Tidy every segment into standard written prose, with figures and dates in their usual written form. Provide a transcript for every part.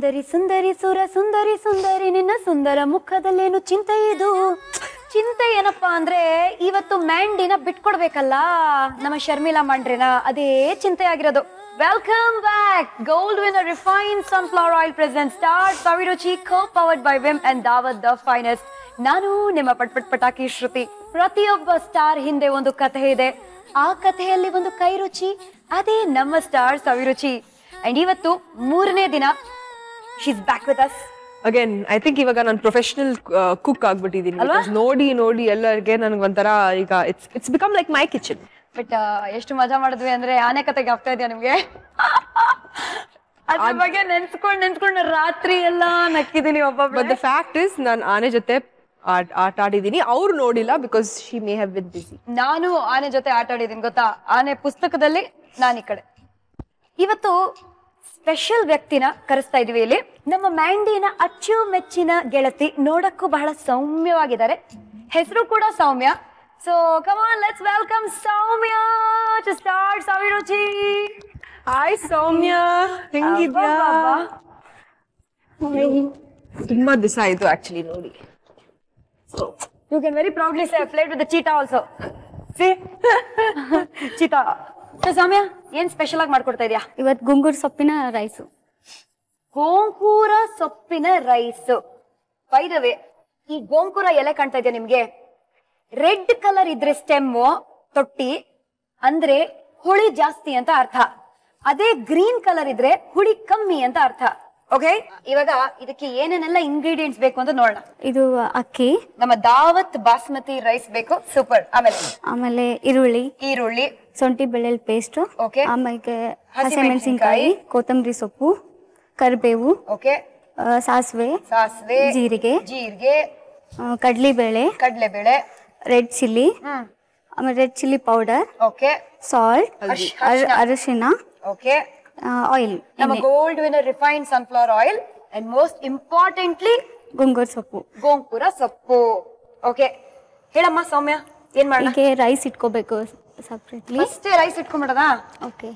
ಸುಂದರಿ ಸುಂದರಿ ಸುರ ಸುಂದರಿ ಸುಂದರಿ ನಿನ್ನ ಸುಂದರ ಮುಖದಲ್ಲೇನು ಚಿಂತೆ ಇದು ಚಿಂತೆ ಏನಪ್ಪಾ ಅಂದ್ರೆ ಇವತ್ತು ಮ್ಯಾಂಡಿನ ಬಿಟ್ಕೊಡ್ಬೇಕಲ್ಲ ನಮ್ಮ ಶರ್ಮಿಳಾ ಮಂಡ್ರಿನ ಅದೇ ಚಿಂತೆ ಆಗಿರೋದು welcome back gold winner refine sunflower oil present star Saviruchi co powered by Vim and Daawat the finest ನಾನು ನಿಮ್ಮ ಪಟ್ಪಟ್ ಪಟಾಕಿ ಶ್ರುತಿ ಪ್ರತಿಯೊಬ್ಬ ಸ್ಟಾರ್ ಹಿಂದೆ ಒಂದು ಕಥೆ ಇದೆ ಆ ಕಥೆಯಲ್ಲಿ ಒಂದು ಕೈ ರುಚಿ ಅದೇ ನಮ್ಮ ಸ್ಟಾರ್ ಸವಿರುಚಿ ಅಂಡ್ ಇವತ್ತು ಮೂರನೇ ದಿನ she is back with us again I think ಇವಾಗ ನಾನು ಪ್ರೊಫೆಷನಲ್ ಕುಕ್ ಆಗ್ಬಿಟ್ಟಿದ್ದೀನಿ ನೋಡಿ ನೋಡಿ ಎಲ್ಲರಿಗೆ ನನಗೆ ಒಂಥರ ಈಗ it's become like my kitchen but ಎಷ್ಟು ಮಜಾ ಮಾಡಿದ್ವಿ ಅಂದ್ರೆ ಆನೆ ಕತೆಗೆ ಆಗ್ತಾ ಇದೆಯಾ ನಿಮ್ಗೆ ಅದ್ರ ಬಗ್ಗೆ ನೆನ್ಸ್ಕೊಂಡು ರಾತ್ರಿ ಎಲ್ಲ ನಕ್ಕಿದೀನಿ ಒಬ್ಬೊಬ್ಬ ಬಟ್ ದ ಫ್ಯಾಕ್ಟ್ ಇಸ್ ನಾನು ಆನೆ ಜೊತೆ ಆಟ ಆಡಿದ್ದೀನಿ ಅವ್ರು ನೋಡಿಲ್ಲ because she may have been busy ನಾನು ಆನೆ ಜೊತೆ ಆಟ ಆಡಿದ್ದೀನಿ ಗೊತ್ತಾ ಆನೆ ಪುಸ್ತಕದಲ್ಲಿ ನಾನು ಈ ಕಡೆ ಇವತ್ತು ಸ್ಪೆಷಲ್ ವ್ಯಕ್ತಿನ ಕರೆಸ್ತಾ ಇದೀವಿ ಇಲ್ಲಿ ನಮ್ಮ ಮ್ಯಾಂಡಿನ ಅಚ್ಚುಮೆಚ್ಚಿನ ಗೆಳತಿ ನೋಡಕ್ಕೂ ಬಹಳ ಸೌಮ್ಯವಾಗಿದ್ದಾರೆ ಹೆಸರು ಕೂಡ Soumya so come on let's welcome Soumya to start Saviruchi hi Soumya ಹೆಂಗಿದ್ಯಾ ತುಂಬಾ ದಿವಸ ಆಯ್ತು ಆಕ್ಚುಲಿ ನೋಡಿ you can very proudly say played with the cheetah also see cheetah Soumya ಏನ್ ಸ್ಪೆಷಲ್ ಆಗಿ ಮಾಡ್ಕೊಡ್ತಾ ಇದೀಯಾ ಇವತ್ತು ಗೋಂಗೂರ ಸೊಪ್ಪಿನ ರೈಸು ಗೋಂಗೂರ ಸೊಪ್ಪಿನ ರೈಸ್ ಬೈ ದ ವೇ ಈ ಗೋಂಗೂರ ಎಲೆ ಕಾಣ್ತಾ ಇದೆಯಾ ನಿಮ್ಗೆ ರೆಡ್ ಕಲರ್ ಇದ್ರೆ ಸ್ಟೆಮ್ಮು ತೊಟ್ಟಿ ಅಂದ್ರೆ ಹುಳಿ ಜಾಸ್ತಿ ಅಂತ ಅರ್ಥ ಅದೇ ಗ್ರೀನ್ ಕಲರ್ ಇದ್ರೆ ಹುಳಿ ಕಮ್ಮಿ ಅಂತ ಅರ್ಥ ಓಕೆ ಇವಾಗ ಇದಕ್ಕೆ ಏನೇನೆಲ್ಲ ಇಂಗ್ರೀಡಿಯೆಂಟ್ಸ್ ಬೇಕು ಅಂತ ನೋಡೋಣ ಇದು ಅಕ್ಕಿ ನಮ್ಮ ದಾವತ್ ಬಾಸ್ಮತಿ ರೈಸ್ ಬೇಕು ಸೂಪರ್ ಆಮೇಲೆ ಈರುಳ್ಳಿ ಶುಂಠಿ ಬೆಳ್ಳುಳ್ಳಿ ಪೇಸ್ಟ್ ಓಕೆ ಆಮೇಲೆ ಹಸಿಮೆಣಸಿನಕಾಯಿ ಕೊತ್ತಂಬರಿ ಸೊಪ್ಪು ಕರಿಬೇವು ಓಕೆ ಸಾಸಿವೆ ಜೀರಿಗೆ ಕಡಲೆಬೇಳೆ ರೆಡ್ ಚಿಲ್ಲಿ ಆಮೇಲೆ red chilli powder okay salt ಅರಿಶಿನ ಓಕೆ ಆಯಿಲ್ ನಮ್ಮ gold winner refined sunflower oil and most importantly gongura ಸೊಪ್ಪು ಓಕೆ ಹೇಳಮ್ಮ ಸೌಮ್ಯ ಏನ್ ಮಾಡೋಣ ಹೀಗೆ ರೈಸ್ ಇಟ್ಕೋಬೇಕು ಸಪ್ರೇಟ್ಲಿ ಅಷ್ಟೇ ರೈಸ್ ಇಟ್ಕೊಂಡ್ಬಿಡದಾ ಓಕೆ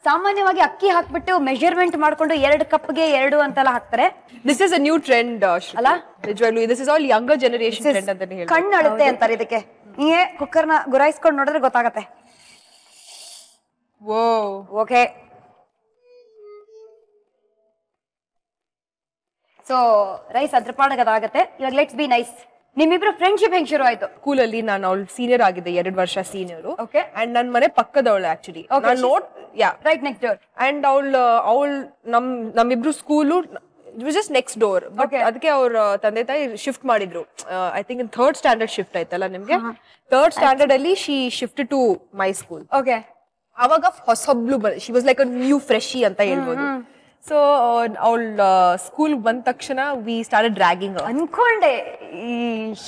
ಸಾಮಾನ್ಯವಾಗಿ ಅಕ್ಕಿ ಹಾಕ್ಬಿಟ್ಟು ಮೆಜರ್ಮೆಂಟ್ ಮಾಡ್ಕೊಂಡು 2 ಕಪ್ಗೆ 2 ಅಂತೆಲ್ಲ ಹಾಕ್ತಾರೆ this is a new trend ಅಲ್ಲ ನಿಜವಾಗ್ಲೂ this is all younger generation trend ಅಂತ ಹೇಳಿ ಕಣ್ಣು ಅಳುತ್ತೆ ಅಂತಾರೆ ಇದಕ್ಕೆ ನೀವೇ ಕುಕ್ಕರ್ನ ಗುರಾಯಿಸ್ಕೊಂಡು ನೋಡಿದ್ರೆ ಗೊತ್ತಾಗತ್ತೆ ವೋ ಓಕೆ ಸೊ ರೈಸ್ ಅದ್ರ ಪಾಡಕ್ಕೆ ಅದಾಗತ್ತೆ ಇವಾಗ ಲೆಟ್ಸ್ ಬಿ ನೈಸ್ ನಿಮ್ಮಿಬ್ರು ಫ್ರೆಂಡ್ಶಿಪ್ ಹೆಂಗ್ ಶುರು ಆಯ್ತು ಸ್ಕೂಲಲ್ಲಿ ನಾನು ಅವಳು ಸೀನಿಯರ್ ಆಗಿದ್ದೆ 2 ವರ್ಷ ಸೀನಿಯರ್ ಓಕೆ ಅಂಡ್ ನನ್ನ ಮನೆ ಪಕ್ಕದವಳು actually right next door and ಅವಳು ನಮ್ಮಿಬ್ರು school just next door but ಅದಕ್ಕೆ ಅವ್ರ ತಂದೆ ತಾಯಿ ಶಿಫ್ಟ್ ಮಾಡಿದ್ರು I think in 3rd standard shift ಆಯ್ತಲ್ಲ ನಿಮ್ಗೆ 3rd ಸ್ಟ್ಯಾಂಡರ್ಡ್ ಅಲ್ಲಿ she shift to my school okay ಅವಾಗ ಹೊಸಬ್ಳು she was like a new freshie ಅಂತ ಹೇಳ್ಬೋದು ಸೊ ಅವಳ ಸ್ಕೂಲ್ ಬಂದ ತಕ್ಷಣ ವಿ ಸ್ಟಾರ್ಟೆಡ್ ರ್ಯಾಗಿಂಗ್ ಅನ್ಕೊಂಡೆ ಈ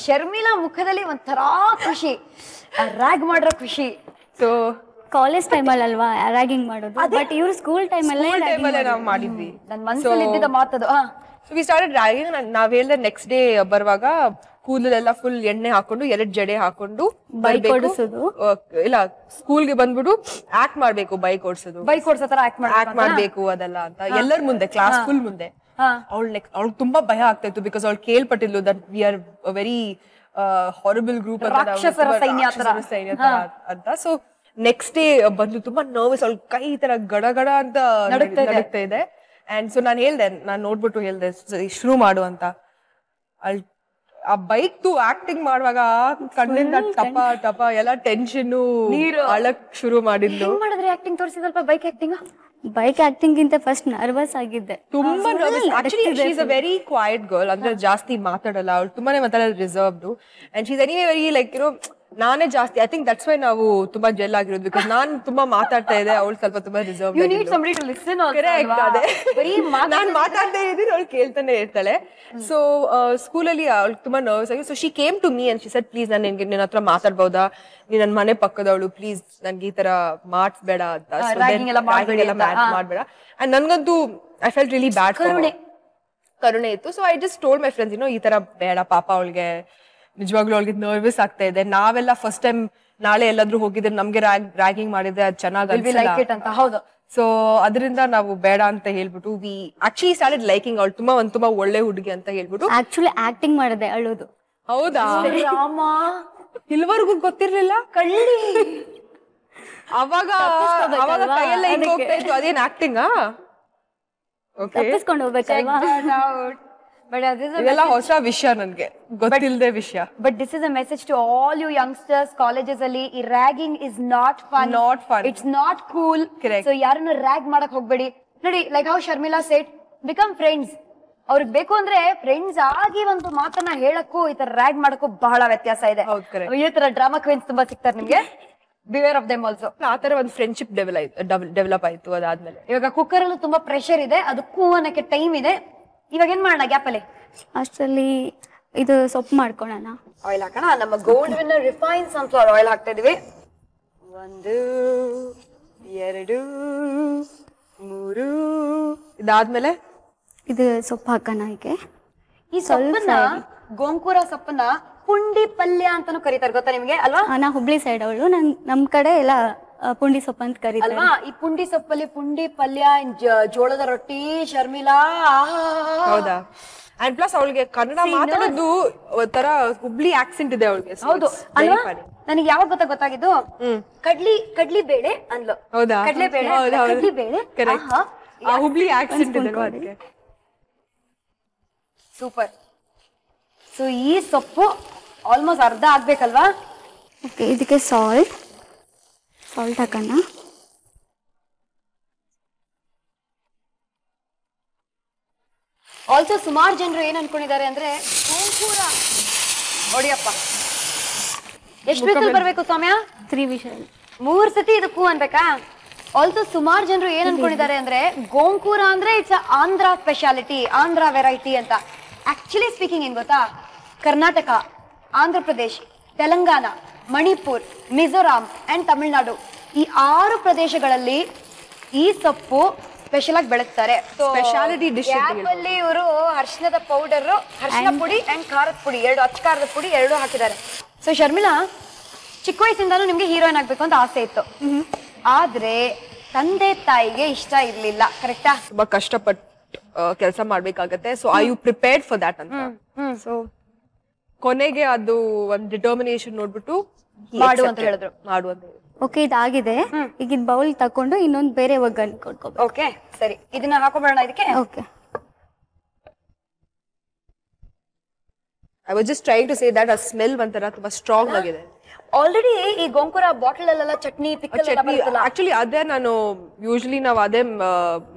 ಶರ್ಮಿಳಾ ಮುಖದಲ್ಲಿ ಒಂಥರ ಖುಷಿ ರ್ಯಾಗ್ ಮಾಡ್ರ ಖುಷಿ ಸೊ ಕಾಲೇಜ್ ಟೈಮಲ್ಲಿ ಅಲ್ವಾ ರ್ಯಾಗಿಂಗ್ ಮಾಡೋದು ಬಟ್ ಇವ್ರು ಸ್ಕೂಲ್ ಟೈಮಲ್ಲೇ ನಾವು ಮಾಡಿದ್ವಿ ನನ್ನ ಮನಸ್ಸಲ್ಲಿ ಇದ್ದಿದ್ದ ಮಾತದು ಸೊ ವಿ ಸ್ಟಾರ್ಟೆಡ್ ರ್ಯಾಗಿಂಗ್ ನಾವ್ ಹೇಳ್ದೆ ನೆಕ್ಸ್ಟ್ ಡೇ ಬರುವಾಗ ಕೂದಲೆಲ್ಲ ಫುಲ್ ಎಣ್ಣೆ ಹಾಕೊಂಡು 2 ಜಡೆ ಹಾಕೊಂಡು ಬೈಕ್ ಓಡಿಸೋದು ಇಲ್ಲ ಸ್ಕೂಲ್ಗೆ ಬಂದ್ಬಿಟ್ಟು ಆಕ್ಟ್ ಮಾಡ್ಬೇಕು ಬೈಕ್ ಓಡಿಸೋ ತರ ಆಕ್ಟ್ ಮಾಡ್ಬೇಕು ಅದೆಲ್ಲ ಅಂತ ಎಲ್ಲರ ಮುಂದೆ ಕ್ಲಾಸ್ ಫುಲ್ ಮುಂದೆ ಅವಳು ತುಂಬಾ ಭಯ ಆಗ್ತಾ ಇತ್ತು ಬಿಕಾಸ್ ಅವಳು ಕೇಳ್ಪಟ್ಟಿದ್ಲು that we are very horrible group ಸೈನ್ಯ ಅಂತ ಸೊ ನೆಕ್ಸ್ಟ್ ಡೇ ಬಂದು ತುಂಬಾ ನರ್ವಸ್ ಅವಳು ಕೈ ತರ ಗಡಗಡ ಅಂತ ನಡುಗ್ತಾ ಇದೆ ಅಂಡ್ ಸೊ ನಾನು ನೋಡ್ಬಿಟ್ಟು ಹೇಳ್ದೆ ಶುರು ಮಾಡು ಅಂತ ಆ ಬೈಕ್ ಆಕ್ಟಿಂಗ್ ಮಾಡುವಾಗ ಕಣ್ಣಿಂದ ಟಪ ಟಪ ಎಲ್ಲ ಟೆನ್ಷನ್ ನೀರು ಅಳಕ್ ಶುರು ಮಾಡಿದ್ಲು ಮಾಡಿದ್ರೆ ಆಕ್ಟಿಂಗ್ ತೋರಿಸಿ ಸ್ವಲ್ಪ ಬೈಕ್ ಆಕ್ಟಿಂಗ್ ಗಿಂತ ಫಸ್ಟ್ ನರ್ವಸ್ ಆಗಿದ್ದೆ ತುಂಬಾ nervous actually she is a very quiet girl ಅಂದ್ರೆ ಜಾಸ್ತಿ ಮಾತಾಡಲ್ಲ ಅವಳು ತುಂಬಾನೇ ಮಾತಾಡೋದು reserved and she is anyway very like ನಾನೇ ಜಾಸ್ತಿ ಐ ಥಿಂಕ್ ದಟ್ಸ್ ವೈ ನಾವು ತುಂಬಾ ಜೆಲ್ ಆಗಿರೋದು ಬಿಕಾಸ್ ನಾನು ತುಂಬಾ ಮಾತಾಡ್ತಾ ಇದ್ದೆ ಅವಳು ಸ್ವಲ್ಪ ತುಂಬಾ ರಿಸರ್ವ್ ನಾನು ಮಾತಾಡ್ತಾ ಇದ್ದೀನಿ ಅವಳು ಕೇಳ್ತಾನೆ ಇರ್ತಾಳೆ ಸೊ ಸ್ಕೂಲಲ್ಲಿ ಅವಳು ತುಂಬಾ ನರ್ವಸ್ ಆಗಿ so she came to me and she said please ನಾನು ನಿನ್ನ ಹತ್ರ ಮಾತಾಡ್ಬೋದಾ ನೀನ್ ನನ್ನ ಮನೆ ಪಕ್ಕದವಳು ಪ್ಲೀಸ್ ನನ್ಗೆ ಈ ತರ ಮಾಡಿಸ್ಬೇಡ ಅಂತ ಮಾಡ್ಬೇಡ ಅಂಡ್ ನನ್ಗಂತೂ ಐ ಫೆಲ್ಟ್ ರಿಯಲಿ ಬ್ಯಾಡ್ ಕರುಣೆ ಇತ್ತು so I just told my friends ಈ ತರ ಬೇಡ ಪಾಪ ಅವಳಿಗೆ ನಿಜವಾಗ್ಲೂ ಅವಳಿಗೆ ನರ್ವಸ್ ಆಗ್ತಾ ಇದೆ ನಾವೆಲ್ಲ ಫಸ್ಟ್ ಟೈಮ್ ನಾಳೆ ಎಲ್ಲಾದ್ರೂ ಹೋಗಿದ್ರೆ ನಮ್ಗೆ ರ್ಯಾಗಿಂಗ್ ಮಾಡಿದ್ರೆ ಅದು ಚೆನ್ನಾಗಿ ಅಂತ. ಹೌದು. ಸೊ ಅದರಿಂದ ನಾವು ಬೇಡ ಅಂತ ಹೇಳ್ಬಿಟ್ಟು ವಿ ಆಕ್ಚುಲಿ ಸ್ಟಾರ್ಟೆಡ್ ಲೈಕಿಂಗ್ ಅವಳು ತುಂಬಾ ಒಳ್ಳೆ ಹುಡುಗಿ ಅಂತ ಹೇಳ್ಬಿಟ್ಟು ಆಕ್ಚುಲಿ ಆಕ್ಟಿಂಗ್ ಮಾಡಿದೆ ಅಳುದು. ಹೌದಾ? ರಾಮ, ಇಲ್ವರೆಗೂ ಗೊತ್ತಿರ್ಲಿಲ್ಲ. ಕಳ್ಳಿ. ಅವಾಗ ಕೈಯೆಲ್ಲ ಹಿಂಗ್ ಹೋಗ್ತಾ ಇತ್ತು, ಅದೇನ್ ಆಕ್ಟಿಂಗಾ? ತಪ್ಪಿಸ್ಕೊಂಡು ಹೋಗ್ಬೇಕಲ್ವಾ? ಇದೆಲ್ಲ ಹೊಸ ವಿಷಯ, ನನ್ಗೆ ಗೊತ್ತಿಲ್ಲದೆ ವಿಷಯ. But this is a message to all you youngsters. Colleges ಅಲ್ಲಿ ಈ ragging is not fun. It's not cool. So ಯಾರನ್ನ ರ್ಯಾಗ್ ಮಾಡಕ್ ಹೋಗ್ಬೇಡಿ. ನೋಡಿ, like how Sharmila said, become friends. ಅವ್ರಿಗೆ ಬೇಕು ಅಂದ್ರೆ ಫ್ರೆಂಡ್ಸ್ ಆಗಿ ಒಂದು ಮಾತನ್ನ ಹೇಳಕ್ಕೂ ಈ ತರ ರ್ಯಾಗ್ ಮಾಡಕ್ಕೂ ಬಹಳ ವ್ಯತ್ಯಾಸ ಇದೆ. ಈ ತರ ಡ್ರಾಮಾ ಕ್ವೀನ್ಸ್ ತುಂಬಾ ಸಿಗ್ತಾರೆ ನಿಮ್ಗೆ. Beware of them also. ಆ ತರ ಒಂದು ಫ್ರೆಂಡ್ಶಿಪ್ ಡೆವಲಪ್ ಆಯ್ತು. ಅದಾದ್ಮೇಲೆ ಇವಾಗ ಕುಕ್ಕರ್ ಅಲ್ಲೂ ತುಂಬಾ ಪ್ರೆಷರ್ ಇದೆ, ಅದಕ್ಕೂ ಅನ್ನಕ್ಕೆ ಟೈಮ್ ಇದೆ. ಇವಾಗ ಏನ್ ಮಾಡೋಣ ಗ್ಯಾಪ್ ಅಲ್ಲಿ? ಅಷ್ಟರಲ್ಲಿ ಇದು ಸೊಪ್ಪು ಮಾಡ್ಕೊಳ್ಳೋಣ. ಆಯಿಲ್ ಹಾಕೋಣ. ನಮ್ಮ gold winner refine sunflower oil ಹಾಕ್ತಾ ಇದೀವಿ. 1 2 3. ಇದಾದ್ಮೇಲೆ ಇದು ಸೊಪ್ಪು ಹಾಕೋಣ. ಹೀಗೆ ಈ ಸೊಪ್ಪನ್ನ, ಗೋಂಕೂರ ಸೊಪ್ಪನ್ನ ಪುಂಡಿ ಪಲ್ಯ ಅಂತಾನು ಕರೀತಾರೆ, ಗೊತ್ತಾ ನಿಮ್ಗೆ ಅಲ್ವಾ? ನಾ ಹುಬ್ಳಿ ಸೈಡ್ ಅವಳು. ನಮ್ ಕಡೆ ಎಲ್ಲ ಪುಂಡಿ ಸೊಪ್ಪು ಅಂತ ಕರೀತಾರೆ ಅಲ್ವಾ? ಈ ಪುಂಡಿ ಸೊಪ್ಪಲ್ಲಿ ಪುಂಡಿ ಪಲ್ಯ, ಜೋಳದ ರೊಟ್ಟಿ. ಶರ್ಮಿಳಾ, ಹೌದಾ? ಅಂಡ್ ಪ್ಲಸ್ ಅವಳಿಗೆ ಕನ್ನಡ ಮಾತಾಡೋದು ಒಂಥರ ಹುಬ್ಳಿ ಆಕ್ಸೆಂಟ್ ಇದೆ ಅವಳಿಗೆ. ಹೌದು ಅಲ್ವಾ? ನನಗೆ ಯಾವಾಗ ಗೊತ್ತಾಗಿದ್ದು, ಕಡ್ಲಿ ಬೇಳೆ ಅಂದ್ಲು. ಹೌದಾ? ಕಡ್ಲೆ ಬೇಳೆ. ಹುಬ್ಳಿ ಆಕ್ಸೆಂಟ್ ಇದೆ ಅದಕ್ಕೆ. ಸೂಪರ್. ಸೊ ಈ ಸೊಪ್ಪು ಆಲ್ಮೋಸ್ಟ್ ಅರ್ಧ ಆಗ್ಬೇಕಲ್ವಾ? ಓಕೆ, ಇದಕ್ಕೆ ಸಾಲ್ಟ್ ಹಾಕೋಣ. ಆಲ್ಸೋ ಸುಮಾರು ಜನರು ಏನ್ ಅನ್ಕೊಂಡಿದ್ದಾರೆ ಅಂದ್ರೆ, ಗೋಂಕೂರ ಹೊಡಿಯಪ್ಪ. ಎಷ್ಟು ವಿಷಲ್ ಬರ್ಬೇಕು ಸೌಮ್ಯ? 3 ವಿಷಲ್. 3 ಸತಿ ಇದಕ್ಕೂ ಅನ್ಬೇಕಾ? ಆಲ್ಸೋ ಸುಮಾರು ಜನರು ಏನ್ ಅನ್ಕೊಂಡಿದ್ದಾರೆ ಅಂದ್ರೆ, ಗೋಂಕೂರ ಅಂದ್ರೆ it's Andhra speciality, Andhra variety ಅಂತ. ಆಕ್ಚುಲಿ ಸ್ಪೀಕಿಂಗ್ ಏನ್ ಗೊತ್ತಾ, ಕರ್ನಾಟಕ, ಆಂಧ್ರ ಪ್ರದೇಶ್, ತೆಲಂಗಾಣ, ಮಣಿಪುರ್, ಮಿಜೋರಾಂ ಅಂಡ್ ತಮಿಳುನಾಡು, ಈ 6 ಪ್ರದೇಶಗಳಲ್ಲಿ ಈ ಸೊಪ್ಪು ಸ್ಪೆಷಲ್ ಆಗಿ ಬೆಳೆಸ್ತಾರೆ. ಸ್ಪೆಷಾಲಿಟಿ ಡಿಶ್ ಅಲ್ಲಿ ಇವರು ಅರಿಶಿಣದ ಪೌಡರ್, ಅರಿಶಿಣ ಪುಡಿ ಅಂಡ್ ಖಾರದ ಪುಡಿ, 2 ಅಚ್ಚ ಖಾರದ ಪುಡಿ 2 ಹಾಕಿದ್ದಾರೆ. ಸೊ ಶರ್ಮಿಳಾ, ಚಿಕ್ಕ ವಯಸ್ಸಿಂದಾನು ನಿಮ್ಗೆ ಹೀರೋಯಿನ್ ಆಗ್ಬೇಕು ಅಂತ ಆಸೆ ಇತ್ತು, ಆದ್ರೆ ತಂದೆ ತಾಯಿಗೆ ಇಷ್ಟ ಇರ್ಲಿಲ್ಲ, ಕರೆಕ್ಟಾ? ತುಂಬಾ ಕಷ್ಟಪಟ್ಟು ಕೆಲಸ ಮಾಡ್ಬೇಕಾಗತ್ತೆ. So I you prepared for that ಅಂತ. ಸೊ ಕೊನೆಗೆ ಅದು ಒಂದು ಡಿಟರ್ಮಿನೇಷನ್ ನೋಡ್ಬಿಟ್ಟು ಮಾಡು ಅಂತ ಹೇಳಿದ್ರು. ಓಕೆ, ಇದಾಗಿದೆ. ಈಗ ಇದು ಬೌಲ್ ತಕೊಂಡು ಇನ್ನೊಂದು ಬೇರೆ ಒಗ್ಗರಣೆ ಕೊಡ್ಕೋಬೇಕು. ಓಕೆ ಸರಿ, ಇದನ್ನ ಹಾಕೊಂಡ್ಬಿಡೋಣ ಇದಕ್ಕೆ. Okay, I was just trying to say that ಆ ಸ್ಮೆಲ್ ಒಂಥರ ತುಂಬಾ ಸ್ಟ್ರಾಂಗ್ ಆಗಿದೆ. ಆಲ್ರೆಡಿ ಈ ಗೋಂಕೂರ ಬಾಟಲ್ ಅಲ್ಲೆಲ್ಲ ಚಟ್ನಿ, ಆಕ್ಚುಲಿ ಅದೇ ನಾನು ಯೂಶಲಿ ನಾವು ಅದೇ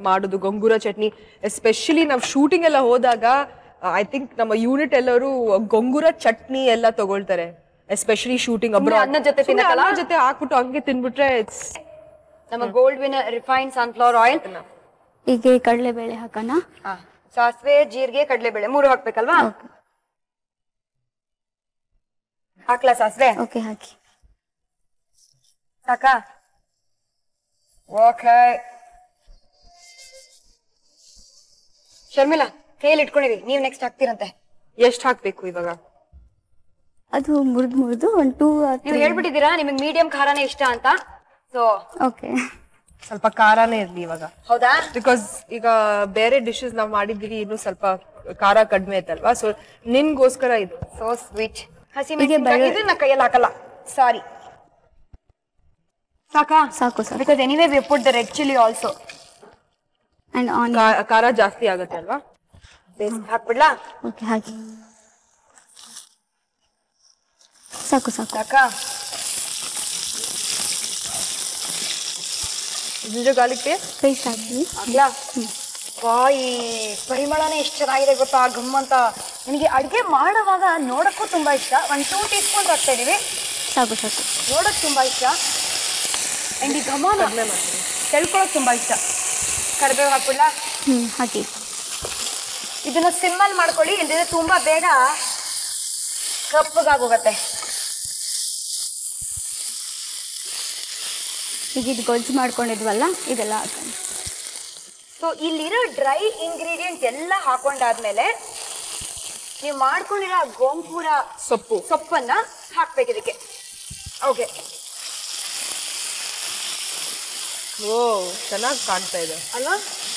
ಮಾಡೋದು, ಗೊಂಗೂರ ಚಟ್ನಿ. ಎಸ್ಪೆಷಲಿ ನಾವು ಶೂಟಿಂಗ್ ಎಲ್ಲ ಹೋದಾಗ ಐ ಥಿಂಕ್ ನಮ್ಮ ಯೂನಿಟ್ ಎಲ್ಲರೂ ಗೊಂಗೂರ ಚಟ್ನಿ ಎಲ್ಲ ತಗೊಳ್ತಾರೆ, ಎಸ್ಪೆಷಲಿ ಶೂಟಿಂಗ್ ಅನ್ನ ಜೊತೆ ಹಾಕ್ಬಿಟ್ಟು ಹಂಗೆ ತಿನ್ಬಿಟ್ರೆ ಇಟ್ಸ್. ನಮ್ಮ gold winner refine sunflower oil. ಈಗ ಕಡಲೆಬೇಳೆ ಹಾಕೋಣ. ಸಾಸಿವೆ, ಜೀರಿಗೆ, ಕಡಲೆಬೇಳೆ 3 ಹಾಕ್ಬೇಕಲ್ವಾ? ಹಾಕ್ಲಾ ಸಾಸಿವೆ? ಓಕೆ, ಹಾಕಿ. ಸಾಕಾ? ಓಕೆ. ಶರ್ಮಿಳಾ, ಕೈಯಲ್ಲಿ ಇಟ್ಕೊಂಡಿರಿ, ನೀವ್ ನೆಕ್ಸ್ಟ್ ಹಾಕ್ತಿರಂತೆ. ಎಷ್ಟು ಹಾಕ್ಬೇಕು ಇವಾಗ? ಅದು ಮುರಿದು 1 2 ನೀವು ಹೇಳ್ಬಿಟ್ಟಿದ್ದೀರಾ ನಿಮಗೆ ಮೀಡಿಯಂ ಖಾರನೇ ಇಷ್ಟ ಅಂತ. ಸೊ ಓಕೆ, ಸ್ವಲ್ಪ ಖಾರನೇ ಇರ್ಲಿ ಇವಾಗ. ಹೌದಾ? ಬಿಕಾಸ್ ಈಗ ಬೇರೆ ಡಿಶಸ್ ನಾವು ಮಾಡಿದೀವಿ, ಇನ್ನು ಸ್ವಲ್ಪ ಖಾರ ಕಡಿಮೆ ಐತಲ್ವಾ. ಸೊ ನಿನ್ಗೋಸ್ಕರ ಇದು ಸೋ ಸ್ವೀಟ್. ಹಸಿಮೆಣಸಿನಕಾಯಿ ಇದನ್ನ ಕೈಯಲ್ಲಿ ಹಾಕಲ್ಲ, ಸಾರಿ. ಸಾಕಾ? ಸಾಕು. Because anyway we put the red chilli also and onion. ಖಾರ ಜಾಸ್ತಿ ಆಗುತ್ತೆ ಅಲ್ವಾ? ಹಾಕ್ಬಿಡ್ಲಾ? ಓಕೆ, ಹಾಕಿ. ಸಾಕು. ಸಾಕಾ? ಜಿಂಜರ್ ಗಾರ್ಲಿಕ್ ಪೇಸ್ಟ್ ಹಾಕಿ. ಹಾಕ್ಲಾ? ಈ ಪರಿಮಳನೇ ಎಷ್ಟು ಚೆನ್ನಾಗಿದೆ ಗೊತ್ತಾ, ಘಮ್ ಅಂತ. ನನಗೆ ಅಡುಗೆ ಮಾಡುವಾಗ ನೋಡಕ್ಕೂ ತುಂಬಾ ಇಷ್ಟ. 1 2 ಟೀ ಸ್ಪೂನ್ ಹಾಕ್ತಾ ಇದೀವಿ. ಸಾಕು. ನೋಡಕ್ ತುಂಬಾ ಇಷ್ಟ, ಅಂಡ್ ಈ ಘಮನ ತೆಳ್ಕೊಳಕ್ ತುಂಬಾ ಇಷ್ಟ. ಕರಿಬೇವು ಹಾಕ್ಬಿಡ್ಲಾ? ಹಾಕಿ. ಇದನ್ನ ಸಿಮ್ಮಲ್ಲಿ ಮಾಡ್ಕೊಳ್ಳಿ, ಇಲ್ಲದಿದ್ರೆ ತುಂಬಾ ಬೇಗ ಕಪ್ಪಗಾಗೋಗತ್ತೆ. ಈಗ ಇದು ಗೊಜ್ಜು ಮಾಡ್ಕೊಂಡಿದ್ವಲ್ಲ, ಇದೆಲ್ಲ ಹಾಕೋಣ. ಸೊ ಇಲ್ಲಿರೋ ಡ್ರೈ ಇಂಗ್ರೀಡಿಯೆಂಟ್ ಎಲ್ಲ ಹಾಕೊಂಡಾದ್ಮೇಲೆ ನೀವು ಮಾಡ್ಕೊಂಡಿರೋ ಗೋಂಕೂರ ಸೊಪ್ಪನ್ನ ಹಾಕ್ಬೇಕು ಇದಕ್ಕೆ. ಓಕೆ, ಓ ಚೆನ್ನಾಗಿ ಕಾಣ್ತಾ ಇದೆ ಅಲ್ವಾ?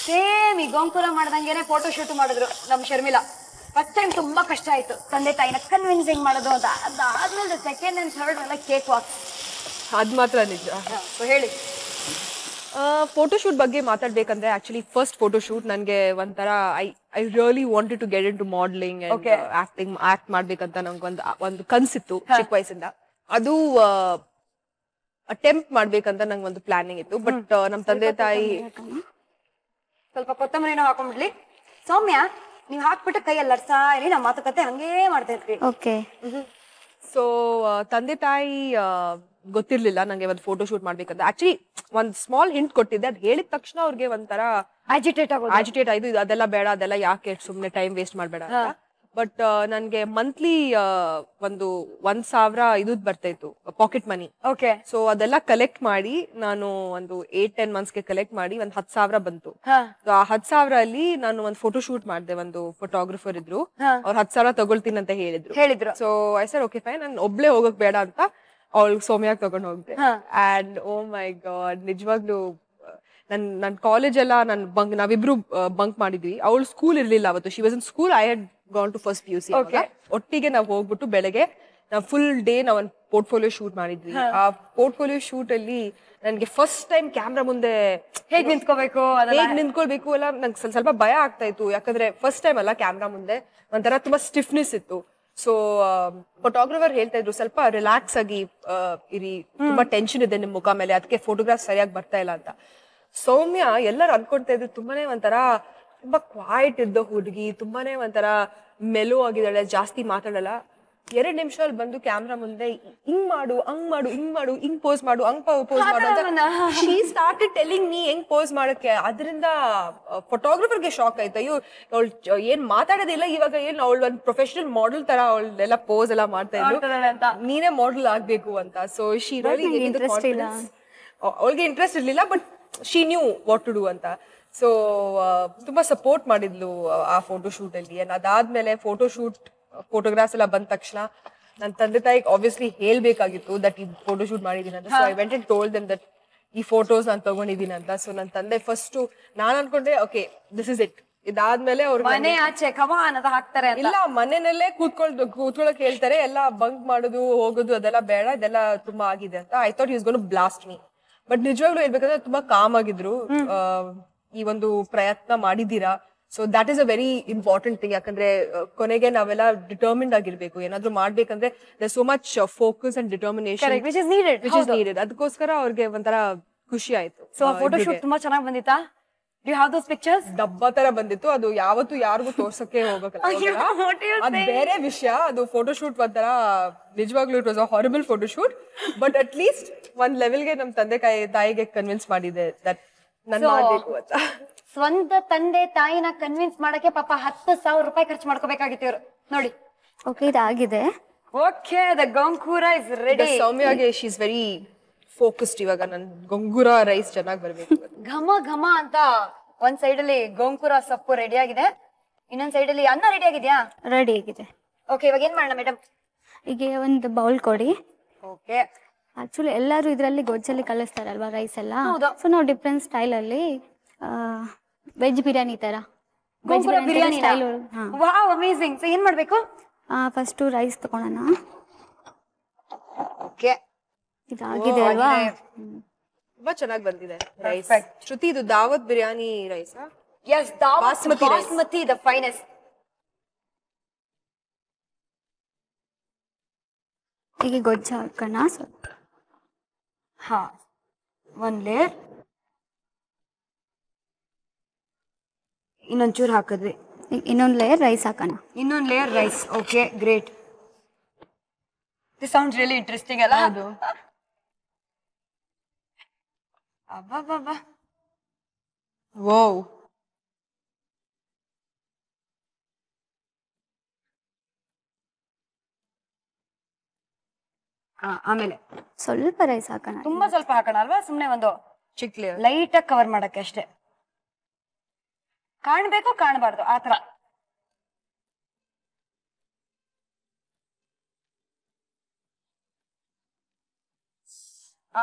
ಸೇಮ್ ಈ ಗೋಂಕುರ ಮಾಡ್ದಂಗೆನೆ ಫೋಟೋ ಶೂಟ್ ಮಾಡಿದ್ರು ನಮ್ ಶರ್ಮಿಳಾ. ಫಸ್ಟ್ ಟೈಮ್ ತುಂಬಾ ಕಷ್ಟ ಆಯ್ತು ತಂದೆ ತಾಯಿನ ಕನ್ವಿನ್ಸಿಂಗ್ ಮಾಡೋದು ಅಂತ. ಅದಾದ್ಮೇಲೆ ಸೆಕೆಂಡ್ ಅಂಡ್ ಥರ್ಡ್ ಎಲ್ಲ ಕೇಕ್ ವಾಕ್. ಅದ್ ಮಾತ್ರ ನಿಜ. ಹೇಳಿ. ಫೋಟೋಶೂಟ್ ಬಗ್ಗೆ ಮಾತಾಡ್ಬೇಕಂದ್ರೆ ಆಕ್ಚುಲಿ ಫಸ್ಟ್ ಫೋಟೋಶೂಟ್ ನನಗೆ ಒಂಥರ I really wanted to get in to modelling act ಮಾಡ್ಬೇಕಂತ ನಂಗೆ ಒಂದು ಕನ್ಸಿತ್ತು ಚಿಕ್ಕ ವಯಸ್ಸಿಂದ. ಅದು ಅಟೆಂಪ್ಟ್ ಮಾಡ್ಬೇಕಂತ ನಂಗೆ ಒಂದು ಪ್ಲಾನಿಂಗ್ ಇತ್ತು. ಬಟ್ ನಮ್ ತಂದೆ ತಾಯಿ ಸ್ವಲ್ಪ ಕೊತ್ತಂಬರಿನ ಹಾಕೊಂಡ್ಬಿಡ್ಲಿ. ಸೌಮ್ಯ ನೀವ್ ಹಾಕ್ಬಿಟ್ಟು ಕೈಯಲ್ಲಿ ಅರ್ಸಾ ಇರಿ, ನಮ್ಮ ಮಾತುಕತೆ ಹಂಗೇ ಮಾಡ್ತಾ ಇರ್ತೀವಿ. ಓಕೆ. ಸೊ ತಂದೆ ತಾಯಿ ಗೊತ್ತಿರ್ಲಿಲ್ಲ ನಂಗೆ ಒಂದು ಫೋಟೋ ಶೂಟ್ ಮಾಡ್ಬೇಕಂತ. ಆಕ್ಚುಲಿ ಒಂದ್ ಸ್ಮಾಲ್ ಹಿಂಟ್ ಕೊಟ್ಟಿದ್ದೆ, ಅದ್ ಹೇಳಿದ ತಕ್ಷಣ ಅವ್ರಿಗೆ ಒಂಥರ ಅಜಿಟೇಟ್ ಆಯ್ತು. ಅದೆಲ್ಲ ಬೇಡ, ಅದೆಲ್ಲ ಯಾಕೆ ಸುಮ್ನೆ ಟೈಮ್ ವೇಸ್ಟ್ ಮಾಡ್ಬೇಡ ಅಂತ. ಬಟ್ ನನ್ಗೆ ಮಂತ್ಲಿ ಒಂದು 1,000 ಇದ್ ಬರ್ತಾ ಇತ್ತು ಪಾಕೆಟ್ ಮನಿ. ಓಕೆ. ಸೊ ಅದೆಲ್ಲ ಕಲೆಕ್ಟ್ ಮಾಡಿ ನಾನು ಒಂದು 8-10 ಮಂತ್ಸ್ಗೆ ಕಲೆಕ್ಟ್ ಮಾಡಿ ಒಂದ್ 10,000 ಬಂತು. ಆ 10,000 ಅಲ್ಲಿ ನಾನು ಒಂದು ಫೋಟೋ ಶೂಟ್ ಮಾಡಿದೆ. ಒಂದು ಫೋಟೋಗ್ರಫರ್ ಇದ್ರು, ಅವ್ರು 10,000 ತಗೊಳ್ತೀನಿ ಅಂತ ಹೇಳಿದ್ರು. So I said okay fine, ನಾನು ಒಬ್ಳೆ ಹೋಗಕ್ ಬೇಡ ಅಂತ ಅವಳು ಸೌಮ್ಯಾಗ ತಗೊಂಡ್ ಹೋಗ್ದೆ. ಅಂಡ್ ಓ ಮೈ ಗಾಡ್, ನಿಜವಾಗ್ಲು ನನ್ ಕಾಲೇಜ್ ಎಲ್ಲ ನಾವಿಬ್ರು ಬಂಕ್ ಮಾಡಿದ್ವಿ. ಅವಳು ಸ್ಕೂಲ್ ಇರ್ಲಿಲ್ಲ ಅವತ್ತು. She was in school, I had gone to first PUC. ಒಟ್ಟಿಗೆ ನಾವು ಹೋಗ್ಬಿಟ್ಟು ಬೆಳಗ್ಗೆ ನಾವು ಫುಲ್ ಡೇ ನಾವು ಒಂದು ಪೋರ್ಟ್ಫೋಲಿಯೋ ಶೂಟ್ ಮಾಡಿದ್ವಿ. ಆ ಪೋರ್ಟ್ಫೋಲಿಯೋ ಶೂಟ್ ಅಲ್ಲಿ ನನ್ಗೆ ಫಸ್ಟ್ ಟೈಮ್ ಕ್ಯಾಮ್ರಾ ಮುಂದೆ ಹೇಗ್ ನಿಂತ್ಕೊಳ್ಬೇಕು ಎಲ್ಲ ನಂಗೆ ಸ್ವಲ್ಪ ಭಯ ಆಗ್ತಾ ಇತ್ತು. ಯಾಕಂದ್ರೆ ಫಸ್ಟ್ ಟೈಮ್ ಅಲ್ಲ ಕ್ಯಾಮ್ರಾ ಮುಂದೆ, ಒಂಥರ ತುಂಬಾ ಸ್ಟಿಫ್ನೆಸ್ ಇತ್ತು. ಸೊ ಫೋಟೋಗ್ರಫರ್ ಹೇಳ್ತಾ ಇದ್ರು ಸ್ವಲ್ಪ ರಿಲ್ಯಾಕ್ಸ್ ಆಗಿ ಇರಿ, ತುಂಬಾ ಟೆನ್ಷನ್ ಇದೆ ನಿಮ್ ಮುಖ ಮೇಲೆ, ಅದಕ್ಕೆ ಫೋಟೋಗ್ರಾಫ್ ಸರಿಯಾಗಿ ಬರ್ತಾ ಇಲ್ಲ ಅಂತ. ಸೌಮ್ಯ ಎಲ್ಲರೂ ಅನ್ಕೊಳ್ತಾ ಇದ್ರು ತುಂಬಾನೇ ಒಂಥರ ತುಂಬಾ ಕ್ವಾಯಿಟ್ ಇದ್ದ ಹುಡುಗಿ, ತುಂಬಾನೇ ಒಂಥರ ಮೆಲೋ ಆಗಿದ್ದಾಳೆ, ಜಾಸ್ತಿ ಮಾತಾಡಲ್ಲ. 2 ನಿಮಿಷದಲ್ಲಿ ಬಂದು ಕ್ಯಾಮ್ರಾ ಮುಂದೆ ಹಿಂಗ್ ಮಾಡು, ಹಂಗ್ ಮಾಡು, ಹಿಂಗ್ ಮಾಡು, ಹಿಂಗ್ ಪೋಸ್ ಮಾಡು, ಹಂಗ್ ಪೋಸ್ ಮಾಡು ಅಂತ ಶಿ ಸ್ಟಾರ್ಟೆಡ್ ಟೆಲ್ಲಿಂಗ್ ಮೀ ಹೆಂಗ್ ಪೋಸ್ ಮಾಡಕ್ಕೆ. ಅದರಿಂದ ಫೋಟೋಗ್ರಫರ್ಗೆ ಶಾಕ್ ಆಯ್ತು. ಅಯ್ಯೋ ಅವಳು ಏನ್ ಮಾತಾಡೋದಿಲ್ಲ, ಇವಾಗ ಏನ್ ಅವಳು ಒಂದು ಪ್ರೊಫೆಷನಲ್ ಮಾಡೆಲ್ ತರ ಅವಳೆಲ್ಲ ಪೋಸ್ ಎಲ್ಲ ಮಾಡ್ತಾ ಇದ್ರು, ನೀನೇ ಮಾಡೆಲ್ ಆಗ್ಬೇಕು ಅಂತ. ಸೊ ಶಿ ರಿಯಲಿ ಅವಳಿಗೆ ಇಂಟ್ರೆಸ್ಟ್ ಇರ್ಲಿಲ್ಲ, but she knew what to do ಅಂತ. ಸೊ ತುಂಬಾ ಸಪೋರ್ಟ್ ಮಾಡಿದ್ಲು ಆ ಫೋಟೋ ಶೂಟ್ ಅಲ್ಲಿ. ಅದಾದ್ಮೇಲೆ ಫೋಟೋಗ್ರಾಫ್ಸ್ ಎಲ್ಲ ಬಂದ ತಕ್ಷಣ ನನ್ನ ತಂದೆ ತಾಯಿಗೆ ಆಬ್ವಿಯಸ್ಲಿ ಹೇಳ್ಬೇಕಾಗಿತ್ತು ದಟ್ ಈ ಫೋಟೋ ಶೂಟ್ ಮಾಡಿದೀನಿ ಅಂತ. So I went and told them that ಈ ಫೋಟೋಸ್ ನಾನು ತಗೊಂಡಿದ್ದೀನಿ ಅಂತ. ಸೊ ನನ್ನ ತಂದೆ ಫಸ್ಟ್ ನಾನ್ ಅನ್ಕೊಂಡೆ ಓಕೆ ದಿಸ್ ಇಸ್ ಇಟ್. ಇದಾದ್ಮೇಲೆ ಅವ್ರು ಮನೆ ಆಚೆ ಕಮಾನ್ ಅಂತ ಹಾಕ್ತಾರೆ. ಇಲ್ಲ, ಮನೆಯಲ್ಲೇ ಕೂತ್ಕೊಳ್ಳೋಕೆ ಹೇಳ್ತಾರೆ. ಎಲ್ಲ ಬಂಕ್ ಮಾಡೋದು ಹೋಗೋದು ಅದೆಲ್ಲ ಬೇಡ, ಇದೆಲ್ಲ ತುಂಬಾ ಆಗಿದೆ ಅಂತ. I thought he was gonna blast me. But ನಿಜವಾಗ್ಲೂ ಹೇಳ್ಬೇಕಂದ್ರೆ ತುಂಬಾ ಕಾಮ್ ಆಗಿದ್ರು. ಈ ಒಂದು ಪ್ರಯತ್ನ ಮಾಡಿದೀರಾ, so that is a very important thing. ಯಾಕಂದ್ರೆ ಕೊನೆಗೆ ನಾವೆಲ್ಲ ಡಿಟರ್ಮಿನ್ಡ್ ಆಗಿರ್ಬೇಕು. ಏನಾದ್ರು ಮಾಡ್ಬೇಕಂದ್ರೆ there so much focus and determination which is needed. ಅದಕ್ಕೋಸ್ಕರ ಅವ್ರಿಗೆ ಒಂಥರ ಖುಷಿ ಆಯ್ತು. ಸೊ ಫೋಟೋ ಶೂಟ್ ತುಂಬಾ ಚೆನ್ನಾಗಿ ಬಂದಿತ್ತಾ? Do you have those pictures? ಡಬ್ಬಾ ತರ ಬಂದಿತ್ತು. ಅದು ಯಾವತ್ತು ಯಾರಿಗೂ ತೋರ್ಸಕ್ಕೆ ಹೋಗಲ್ಲ, ಅದು ಬೇರೆ ವಿಷಯ. ಅದು ಫೋಟೋ ಶೂಟ್ ಒಂಥರ ನಿಜವಾಗ್ಲೂ it was a horrible photo shoot. But at least ಒಂದ್ ಲೆವೆಲ್ಗೆ ನಮ್ ತಂದೆ ತಾಯಿಗೆ ಕನ್ವಿನ್ಸ್ ಮಾಡಿದೆ ದಟ್ ನಾನು ಮಾಡ್ಬೇಕು ಅಂತ. ಸ್ವಂತ ತಂದೆ ತಾಯಿನ ಕನ್ವಿನ್ಸ್ ಮಾಡಕ್ಕೆ ಪಾಪ 10,000 ರೂಪಾಯಿ ಖರ್ಚು ಮಾಡ್ಕೋಬೇಕಾಗಿತ್ತು ಇವ್ರು. ನೋಡಿ ಓಕೆ, ಇದಾಗಿದೆ. Okay, the Gongura is ready. ಸೌಮ್ಯಗೆ ಶಿ ಇಸ್ ವೆರಿ ಫೋಕಸ್ಡ್. ಇವಾಗ ನನ್ ಗೊಂಗೂರ ರೈಸ್ ಚೆನ್ನಾಗಿ ಬರ್ಬೇಕು. ಘಮ ಘಮ ಅಂತ ಒಂದ್ ಸೈಡ್ ಅಲ್ಲಿ ಗೋಂಕೂರ ಸೊಪ್ಪು ರೆಡಿ ಆಗಿದೆ, ಇನ್ನೊಂದ್ ಸೈಡ್ ಅಲ್ಲಿ ಅನ್ನ ರೆಡಿ ಆಗಿದ್ಯಾ? ರೆಡಿ ಆಗಿದೆ. ಓಕೆ, ಇವಾಗ ಏನ್ ಮಾಡೋಣ ಮೇಡಮ್? ಈಗ ಒಂದು ಬೌಲ್ ಕೊಡಿ. ಓಕೆ. ಆಕ್ಚುಲಿ ಎಲ್ಲರೂ ಇದರಲ್ಲಿ ಗೊಜ್ಜಲ್ಲಿ ಕಲಿಸ್ತಾರಲ್ವಾ ರೈಸ್ ಎಲ್ಲ. ಸೊ ನಾವು ಡಿಫ್ರೆಂಟ್ ಸ್ಟೈಲ್ ಅಲ್ಲಿ ವೆಜ್ ಬಿರಿಯಾನಿ ತರ Gongura biryani style. Wow, amazing. So ಏನ್ ಮಾಡ್ಬೇಕು? ಫಸ್ಟ್ ರೈಸ್ ತಗೊಳ್ಳೋಣ. ಓಕೆ, ಇದಾಗಿದೆ ಅಲ್ವಾ? ತುಂಬಾ ಚೆನ್ನಾಗಿ ಬಂದಿದೆ ರೈಸ್. ಶ್ರುತಿ, ಇದು Daawat biryani rice? Yes, basmati the finest. ಈಗ ಗೊಜ್ಜು ಹಾಕೋಣ ಸ್ವಲ್ಪ. ಹಾ, ಒಂದ್ ಲೇಯರ್, ಇನ್ನೊಂಚೂರು ಹಾಕಿದ್ವಿ. ಇನ್ನೊಂದು ಲೇಯರ್ ರೈಸ್ ಹಾಕೋಣ. ಇನ್ನೊಂದು layer rice. Okay, great. This sounds really interesting ಅಲ್ಲ? ಹೌದು. ಅಬ್ಬಬ್ಬಬ್ಬಾ, ವಾವ್. ಆಮೇಲೆ ಸ್ವಲ್ಪ ರೈಸ್ ಹಾಕೋಣ. ತುಂಬಾ ಸ್ವಲ್ಪ ಹಾಕೋಣ ಅಲ್ವಾ? ಸುಮ್ನೆ ಒಂದು ಚಿಕ್ ಲೇಯರ್ ಲೈಟ್ ಆಗಿ ಕವರ್ ಮಾಡಕ್ಕೆ ಅಷ್ಟೇ. ಕಾಣ್ಬೇಕು ಕಾಣಬಾರ್ದು ಆತರ.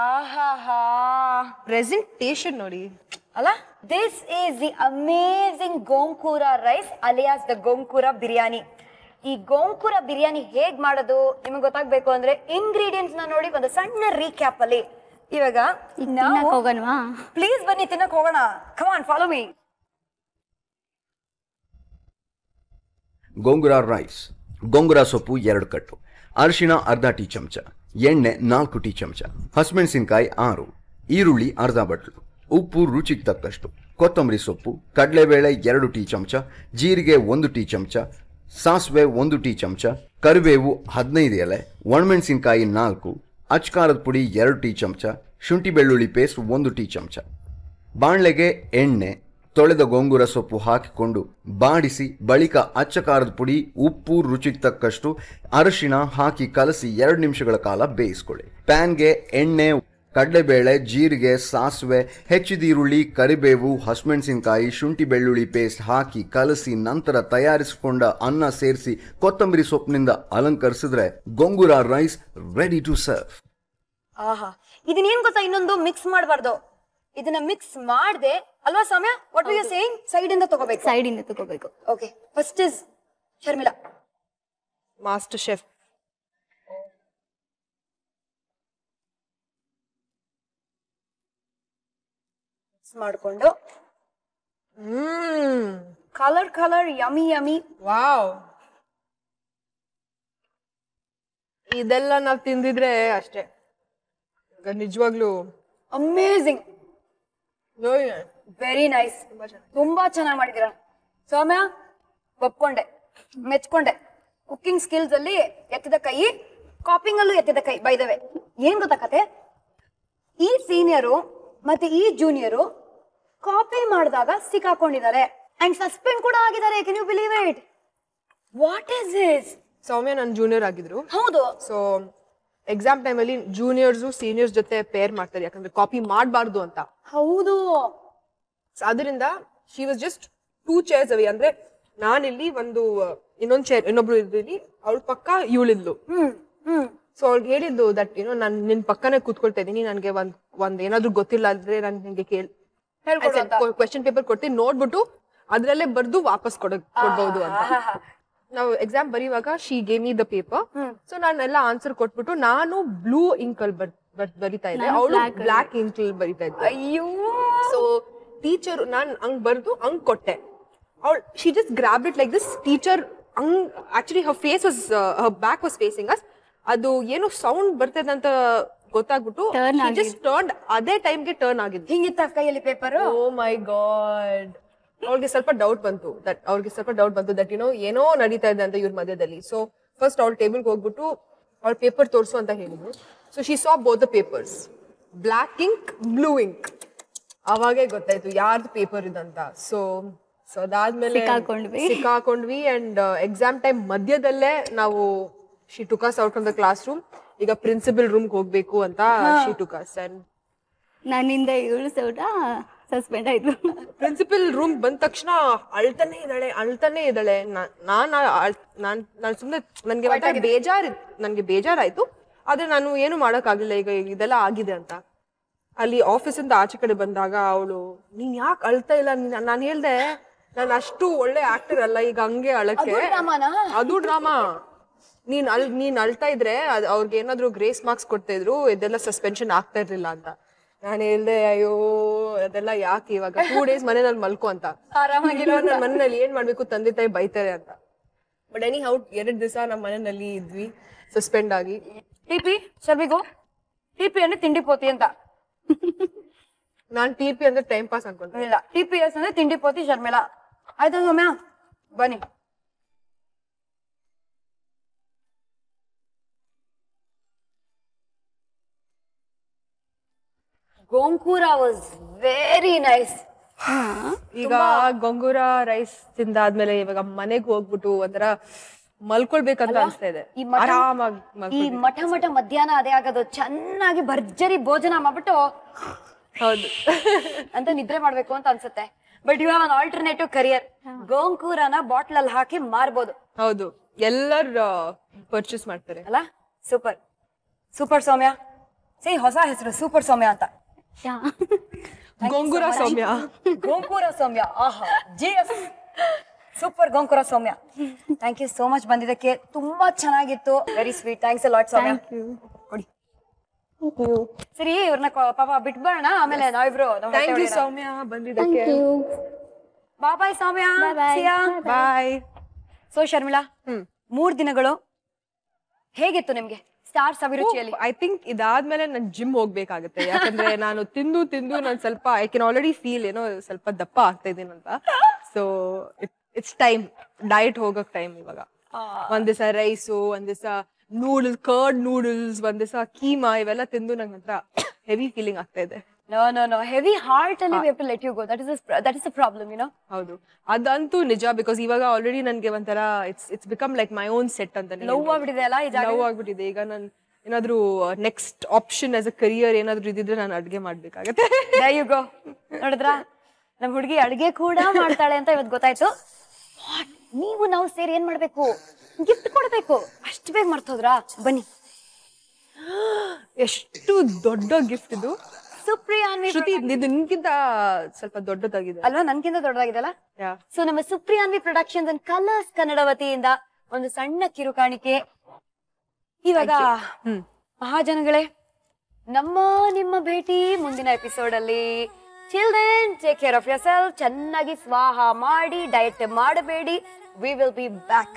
ಆಹಾಹಾ ಪ್ರೆಸೆಂಟೇಷನ್ ನೋಡಿ ಅಲ್ಲ. This is the amazing Gongura rice alias the Gongura biryani. ಈ ಗೋಂಕೂರ ಬಿರಿಯಾನಿ ಹೇಗ್ ಮಾಡೋದು ನಿಮಗೆ ಗೊತ್ತಾಗ್ಬೇಕು ಅಂದ್ರೆ ಇಂಗ್ರೀಡಿಯೆಂಟ್ಸ್ ನ ನೋಡಿ ಒಂದು ಸಣ್ಣ ರೀಕ್ಯಾಪ್ ಅಲ್ಲಿ. ಇವಾಗ ಹೋಗೋಣವಾ? ಪ್ಲೀಸ್ ಬನ್ನಿ ತಿನ್ನಕ್ ಹೋಗೋಣ. Come on, follow me. Gongura rice, gongura ಸೊಪ್ಪು 2 ಕಟ್ಟು, ಅರಿಶಿಣ ಅರ್ಧ ಟೀ ಚಮಚ, ಎಣ್ಣೆ 4 ಟೀ ಚಮಚ, ಹಸಿಮೆಣಸಿನಕಾಯಿ 6, ಈರುಳ್ಳಿ ಅರ್ಧ ಬಟ್ಲು, ಉಪ್ಪು ರುಚಿಗೆ ತಕ್ಕಷ್ಟು, ಕೊತ್ತಂಬರಿ ಸೊಪ್ಪು, ಕಡಲೆಬೇಳೆ 2 ಟೀ ಚಮಚ, ಜೀರಿಗೆ 1 ಟೀ ಚಮಚ, ಸಾಸಿವೆ 1 ಟೀ ಚಮಚ, ಕರಿಬೇವು 15 ಎಲೆ, ಒಣಮೆಣಸಿನಕಾಯಿ 4, ಅಚ್ಕಾರದ ಪುಡಿ 2 ಟೀ ಚಮಚ, ಶುಂಠಿ ಬೆಳ್ಳುಳ್ಳಿ ಪೇಸ್ಟ್ 1 ಟೀ ಚಮಚ. ಬಾಣಲೆಗೆ ಎಣ್ಣೆ, ತೊಳೆದ ಗೋಂಗೂರ ಸೊಪ್ಪು ಹಾಕಿಕೊಂಡು ಬಾಡಿಸಿ ಬಳಿಕ ಅಚ್ಚ ಖಾರದ ಪುಡಿ, ಉಪ್ಪು ರುಚಿಗೆ ತಕ್ಕಷ್ಟು, ಅರಿಶಿಣ ಹಾಕಿ ಕಲಸಿ 2 ನಿಮಿಷಗಳ ಕಾಲ ಬೇಯಿಸ್ಕೊಳ್ಳಿ. ಪ್ಯಾನ್ಗೆ ಎಣ್ಣೆ, ಕಡಲೆಬೇಳೆ, ಜೀರಿಗೆ, ಸಾಸಿವೆ, ಹೆಚ್ಚಿದ ಈರುಳ್ಳಿ, ಕರಿಬೇವು, ಹಸಿಮೆಣಸಿನಕಾಯಿ, ಶುಂಠಿ ಬೆಳ್ಳುಳ್ಳಿ ಪೇಸ್ಟ್ ಹಾಕಿ ಕಲಸಿ ನಂತರ ತಯಾರಿಸಿಕೊಂಡ ಅನ್ನ ಸೇರಿಸಿ ಕೊತ್ತಂಬರಿ ಸೊಪ್ಪಿನಿಂದ ಅಲಂಕರಿಸಿದ್ರೆ Gongura rice ready to serve. ಆಹಾ, ಇದನ್ನೇನ್ ಗೊತ್ತಾ, ಇನ್ನೊಂದು ಮಿಕ್ಸ್ ಮಾಡಬಾರ್ದು. ಇದನ್ನ ಮಿಕ್ಸ್ ಮಾಡದೆ ಅಲ್ವಾ Soumya? What you saying? Side ಇಂದ ತಗೋಬೇಕು. ಸೈಡ್ ಇಂದ ತಗೋಬೇಕು. Okay, first is Sharmila, master chef. ಮಾಡ್ಕೊಂಡು ಕಲರ್ ಯಮಿ ಯಮಿ. ವಾವ್, ಇದೆಲ್ಲ ನಾವ್ ತಿಂದಿದ್ರೆ ಅಷ್ಟೇ. ನಿಜವಾಗ್ಲೂ ಅಮೇಝಿಂಗ್, ವೆರಿ ನೈಸ್, ತುಂಬಾ ಚೆನ್ನಾಗಿ ಮಾಡಿದೀರ ಸೌಮ್ಯ. ಒಪ್ಕೊಂಡೆ, ಮೆಚ್ಕೊಂಡೆ. ಕುಕಿಂಗ್ ಸ್ಕಿಲ್ಸ್ ಅಲ್ಲಿ ಎತ್ತಿದ ಕೈ, ಕಾಪಿಂಗ್ ಅಲ್ಲೂ ಎತ್ತಿದ ಕೈ. ಬೈ ದ ವೇ, ಏನ್ ಗೊತ್ತಾ ಕತೆ, ಈ ಸೀನಿಯರು ಮತ್ತೆ ಈ ಜೂನಿಯರು ಕಾಪಿ ಮಾಡಿದಾಗ ಸಿಕ್ಕಾಕೊಂಡಿದ್ದಾರೆ ಅಂಡ್ ಸಸ್ಪೆಂಡ್ ಕೂಡ ಆಗಿದ್ದಾರೆ. Can you believe it? What is this? Soumya ನನ್ನ ಜೂನಿಯರ್ ಆಗಿದ್ರು. ಹೌದು. ಸೊ ಎಕ್ಸಾಮ್ ಟೈಮ್ ಅಲ್ಲಿ ಜೂನಿಯರ್ಸ್ ಸೀನಿಯರ್ಸ್ ಜೊತೆ ಪೇರ್ ಮಾಡ್ತಾರೆ, ಯಾಕಂದ್ರೆ ಕಾಪಿ ಮಾಡಬಾರ್ದು ಅಂತ. ಹೌದು. ಅದರಿಂದ she was just 2 chairs away. ಅಂದ್ರೆ ನಾನಿಲ್ಲಿ ಇನ್ನೊಂದು ಚೇರ್, ಇನ್ನೊಬ್ರು ಇದ್ರಲ್ಲಿ, ಅವಳ ಪಕ್ಕ ಇವಳಿದ್ಲು. ಸೊ ಅವ್ಳಿಗೆ ಹೇಳಿದ್ದು ದಟ್ ನಾನು ನಿನ್ ಪಕ್ಕನೇ ಕೂತ್ಕೊಳ್ತಾ ಇದೀನಿ, ನನ್ಗೆ ಒಂದ್ ಏನಾದ್ರು ಗೊತ್ತಿಲ್ಲ ಅಂದ್ರೆ ನಾನು ನಿನ್ಗೆ ಕ್ವೆಶ್ಚನ್ ಪೇಪರ್ ಕೊಡ್ತೀನಿ, ನೋಡ್ಬಿಟ್ಟು ಅದ್ರಲ್ಲೇ ಬರ್ದು ವಾಪಸ್ ಕೊಡ್ಬಹುದು ಅಂತ. ನಾವು ಎಕ್ಸಾಮ್ ಬರೀವಾಗ she gave me the paper. So ನಾನೆಲ್ಲ ಆನ್ಸರ್ ಕೊಟ್ಬಿಟ್ಟು ನಾನು ಬ್ಲೂ ಇಂಕ್ ಅಲ್ಲಿ ಬರಿತಾ ಇದ್ದೆ, ಅವಳು ಬ್ಲಾಕ್ ಇಂಕ್ ಅಲ್ಲಿ ಬರಿತಾ ಇದ್ದೆ. ಅಯ್ಯೋ. ಸೊ ಟೀಚರ್ ನಾನ್ ಹಂಗ್ ಬರ್ದು ಹಂಗ್ ಕೊಟ್ಟೆ. ಅವಳು she just grabbed it like this. Teacher ಹಂಗ್ actually her face was, her back was facing us. ಅದು ಏನೋ ಸೌಂಡ್ ಬರ್ತದೆ ಅಂತ ಗೊತ್ತಾಗ್ಬಿಟ್ಟು ಜಸ್ಟ್ ಟರ್ನ್, ಅದೇ ಟೈಮ್ಗೆ ಟರ್ನ್ ಆಗಿದ್ದು. ಹಿಂಗಿತ್ತ ಕೈಯಲ್ಲಿ ಪೇಪರ್. ಓ ಮೈ ಗಾಡ್. ಅವ್ರಿಗೆ ಸ್ವಲ್ಪ ಡೌಟ್ ಬಂತು ದಟ್ ಏನೋ ನಡೀತಾ ಇದೆ ಅಂತ ಇವ್ರ ಮಧ್ಯದಲ್ಲಿ. ಸೊ ಫಸ್ಟ್ ಅವ್ಳ ಟೇಬಲ್ಗೆ ಹೋಗ್ಬಿಟ್ಟು ಅವ್ಳ ಪೇಪರ್ ತೋರಿಸು ಅಂತ ಹೇಳಿದ್ರು. So she saw both the papers, black ink, blue ink. ಅವಾಗೇ ಗೊತ್ತಾಯ್ತು ಯಾರ್ದು ಪೇಪರ್ ಇದಂತ. ಸೊ ಅದಾದ್ಮೇಲೆ ಸಿಕ್ಕಾಕೊಂಡ್ವಿ. ಅಂಡ್ ಎಕ್ಸಾಮ್ ಟೈಮ್ ಮಧ್ಯದಲ್ಲೇ ನಾವು she took us out from the class room. ಈಗ ಪ್ರಿನ್ಸಿಪಲ್ ರೂಮ್ಗೆ ಹೋಗ್ಬೇಕು ಅಂತ ಶಿ ಟುಕ್ ಅಸ್. ಅಂಡ್ ನನ್ನಿಂದ 7 ಸೌಟ ಸಸ್ಪೆಂಡ್ ಆಯ್ತು. ಪ್ರಿನ್ಸಿಪಲ್ ರೂಮ್ ಬಂದ ತಕ್ಷಣ ಅಳ್ತಾನೆ ಇದ್ದಾಳೆ. ನಾನು ಸುಮ್ಮನೆ ನನ್ಗೆ ಬೇಜಾರಾಯ್ತು. ಆದ್ರೆ ನಾನು ಏನು ಮಾಡಕ್ ಆಗ್ಲಿಲ್ಲ, ಈಗ ಇದೆಲ್ಲ ಆಗಿದೆ ಅಂತ. ಅಲ್ಲಿ ಆಫೀಸ್ ಇಂದ ಆಚೆ ಕಡೆ ಬಂದಾಗ ಅವಳು, ನೀನ್ ಯಾಕೆ ಅಳ್ತಾ ಇಲ್ಲ? ನಾನು ಹೇಳ್ದೆ ನಾನು ಅಷ್ಟು ಒಳ್ಳೆ ಆಕ್ಟರ್ ಅಲ್ಲ ಈಗ ಹಂಗೆ ಅಳಕ್ಕೆ. ಅದು ಡ್ರಾಮಾ. ನೀನ್ ಅಳ್ತಾ ಇದ್ರೆ ಅವ್ರಿಗೆ ಏನಾದ್ರು ಗ್ರೇಸ್ ಮಾರ್ಕ್ಸ್ ಕೊಡ್ತಾ ಇದ್ರು, ಇದೆಲ್ಲ ಸಸ್ಪೆನ್ಷನ್ ಆಗ್ತಾ ಇರ್ಲಿಲ್ಲ ಅಂತ. ನಾನು ಹೇಳ್ದೆ ಅಯ್ಯೋ ಅದೆಲ್ಲ ಯಾಕೆ ಇವಾಗ 2 days ಮನೆಯಲ್ಲಿ ಮಲ್ಕೋ ಅಂತ. ಆರಾಮಾಗಿರೋ ನನ್ನ ಮನೆಯಲ್ಲಿ ಏನ್ ಮಾಡ್ಬೇಕು, ತಂದೆ ತಾಯಿ ಬೈತಾರೆ ಅಂತ. ಬಟ್ ಎನಿ ಹೌ 2 ದಿವಸ ನಮ್ಮ ಮನೆಯಲ್ಲಿ ಇದ್ವಿ ಸಸ್ಪೆಂಡ್ ಆಗಿ. ಟಿಪಿ ಶರ್ಮಿಗೋ, ಟಿಪಿ ಅಂದ್ರೆ ತಿಂಡಿ ಪೋತಿ ಅಂತ. ನಾನ್ ಟಿಪಿ ಅಂದ್ರೆ ಟೈಮ್ ಪಾಸ್ ಅನ್ಕೊಂಡೆ. ಇಲ್ಲ, ಟಿಪಿಎಸ್ ಅಂದ್ರೆ ತಿಂಡಿ ಪೋತಿ ಶರ್ಮಿಳಾ. ಆಯ್ತಾ ಸೌಮ್ಯ? ಬನ್ನಿ. ಗೋಂಕೂರ ವಾಸ್ ವೆರಿ ನೈಸ್. ಈಗ ಗೋಂಗೂರ ರೈಸ್ ತಿಂದಾದ್ಮೇಲೆ ಇವಾಗ ಮನೆಗೆ ಹೋಗ್ಬಿಟ್ಟು ಒಂಥರ ಮಲ್ಕೊಳ್ಬೇಕಂತ ಅನ್ಸ್ತಾ ಇದೆ. ಈ ಮಠ ಮಧ್ಯಾಹ್ನ ಅದೇ ಆಗೋದು, ಚೆನ್ನಾಗಿ ಭರ್ಜರಿ ಭೋಜನ ಮಾಡ್ಬಿಟ್ಟು ಹೌದು ಅಂತ ನಿದ್ರೆ ಮಾಡ್ಬೇಕು ಅಂತ ಅನ್ಸುತ್ತೆ. But you have an alternative career. ಗೋಂಕೂರನ ಬಾಟ್ಲ್ ಅಲ್ಲಿ ಹಾಕಿ ಮಾರ್ಬೋದು. ಹೌದು, ಎಲ್ಲರೂ ಪರ್ಚೇಸ್ ಮಾಡ್ತಾರೆ ಅಲ್ಲ? ಸೂಪರ್ ಸೂಪರ್ ಸೌಮ್ಯ, ಹೊಸ ಹೆಸರು ಸೂಪರ್ ಸೌಮ್ಯ ಅಂತ. ಗೋಂಗೂರ ಸೌಮ್ಯ. ಗೋಂಕೂರ ಸೌಮ್ಯ. ಆಹಾ GS super Gongura Soumya. Thank you so much ಬಂದಿದ್ದಕ್ಕೆ. ತುಂಬಾ ಚೆನ್ನಾಗಿತ್ತು. Very sweet. Thanks a lot Soumya. ಕೊಡಿ. ಸರಿ ಇವ್ರನ್ನ ಪಾಪ ಬಿಟ್ಬರೋಣ, ಆಮೇಲೆ ನಾವಿಬ್ರು ಥ್ಯಾಂಕ್ ಯು ಸೌಮ್ಯ ಬಂದಿದ್ದಕ್ಕೆ. ಬಾಯ್ ಸೌಮ್ಯ. ಬಾಯ್. ಸೊ ಶರ್ಮಿಳಾ, 3 ದಿನಗಳು ಹೇಗಿತ್ತು ನಿಮ್ಗೆ ಸ್ಟಾರ್ಸ್ ಅಭಿರುಚಿಯಲ್ಲಿ? ಐ ಥಿಂಕ್ ಇದಾದ್ಮೇಲೆ ನಾನು ಜಿಮ್ ಹೋಗ್ಬೇಕಾಗುತ್ತೆ. ಯಾಕಂದ್ರೆ ನಾನು ತಿಂದು ನಾನು ಸ್ವಲ್ಪ ಐ ಕ್ಯಾನ್ ಆಲ್ರೆಡಿ ಫೀಲ್ ಏನೋ ಸ್ವಲ್ಪ ದಪ್ಪ ಆಗ್ತಾ ಇದ್ದೀನಿ ಅಂತ. ಸೊ ಇಟ್ಸ್ ಟೈಮ್ ಡಯಟ್ ಹೋಗಕ್ ಟೈಮ್ ಇವಾಗ. ಒಂದ್ ದಿವಸ ರೈಸು, ಒಂದ್ ದಿವಸ ನೂಡಲ್ಸ್, ಕರ್ಡ್ ನೂಡಲ್ಸ್, ಒಂದ್ ದಿವಸ ಕೀಮಾ, ಇವೆಲ್ಲ ತಿಂದು ನಂಗೆ ಹತ್ರ ಹೆವಿ ಫೀಲಿಂಗ್ ಆಗ್ತಾ ಇದೆ. No. Heavy heart and we have to let you go. That is the problem, you know. ಹೌದು, ಅದಂತೂ ನಿಜ. ಬಿಕಾಸ್ ಇವಾಗ ಆಲ್ರೆಡಿ ನನ್ಗೆ ಒಂಥರ it's become like my own set ಅಂತ. ಲವ್ ಆಗ್ಬಿಟ್ಟಿದೆ ಅಲ್ಲ ಈ ಜಾಗ. ಲವ್ ಆಗ್ಬಿಟ್ಟಿದೆ. ಈಗ ನಾನು ಏನಾದ್ರೂ next option as a career ಏನಾದ್ರು ಇದ್ದಿದ್ರೆ ನಾನು ಅಡ್ಗೆ ಮಾಡ್ಬೇಕಾಗತ್ತೆ. There you go. ನೋಡಿದ್ರ ನಮ್ ಹುಡುಗಿ ಅಡ್ಗೆ ಕೂಡ ಮಾಡ್ತಾಳೆ ಅಂತ ಇವತ್ತು ಗೊತ್ತಾಯ್ತು. ನೀವು ನಾವು ಸೇರಿ ಏನ್ ಮಾಡ್ಬೇಕು, ಗಿಫ್ಟ್ ಕೊಡ್ಬೇಕು. ಅಷ್ಟು ಬೇಗ ಮರ್ತೋದ್ರಾ? ಬನ್ನಿ. ಎಷ್ಟು ದೊಡ್ಡ ಗಿಫ್ಟ್ ಇದು. ಸುಪ್ರಿಯಾನ್ವಿ. ಶ್ರುತಿ, ಇದು ನಿನ್ಗಿಂತ ಸ್ವಲ್ಪ ದೊಡ್ಡದಾಗಿದೆ ಅಲ್ವಾ? ನನ್ಗಿಂತ ದೊಡ್ಡದಾಗಿದೆಲ್ಲ. ಸೊ ನಮ್ಮ Supriyanvi productions and colours Kannada ವತಿಯಿಂದ ಒಂದು ಸಣ್ಣ ಕಿರುಕಾಣಿಕೆ. ಇವಾಗ ಮಹಾಜನಗಳೇ, ನಿಮ್ಮ ಭೇಟಿ ಮುಂದಿನ ಎಪಿಸೋಡ್ ಅಲ್ಲಿ. Till then, take care of yourself. ಚೆನ್ನಾಗಿ ಸ್ವಾಹ ಮಾಡಿ, ಡಯಟ್ ಮಾಡಬೇಡಿ. We will be back.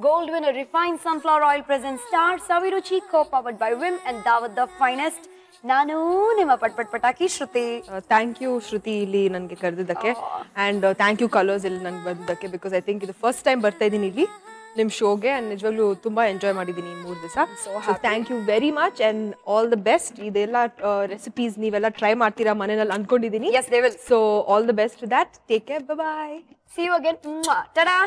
Gold winner refined sunflower oil presents Stars Aviruchi, co-powered by Vim and Daawat the finest. ನಾನು ನಿಮ್ಮ ಪಟಾಕಿ ಶ್ರುತಿ. ಥ್ಯಾಂಕ್ ಯು ಶ್ರುತಿ ಇಲ್ಲಿ ನನಗೆ ಕರೆದಿದ್ದಕ್ಕೆ. ಅಂಡ್ ಥ್ಯಾಂಕ್ ಯು ಕಲರ್ಸ್ ಇಲ್ಲಿ ನಂಗೆ ಬಂದಿದ್ದಕ್ಕೆ. ಬಿಕಾಸ್ ಐ ಥಿಂಕ್ ಇದು ಫಸ್ಟ್ ಟೈಮ್ ಬರ್ತಾ ಇದ್ದೀನಿ ಇಲ್ಲಿ ನಿಮ್ಮ ಶೋಗೆ. ಅಂಡ್ ನಿಜವಾಗ್ಲೂ ತುಂಬಾ ಎಂಜಾಯ್ ಮಾಡಿದ್ದೀನಿ ಈ 3 ದಿವಸ. So thank you very much and all the best. ಇದೆಲ್ಲ ರೆಸಿಪೀಸ್ ನೀವೆಲ್ಲ ಟ್ರೈ ಮಾಡ್ತೀರಾ ಮನೇಲಿ ಅನ್ಕೊಂಡಿದ್ದೀನಿ. Yes, they will. So all the best to that. Take care. Bye. See you again. Tada.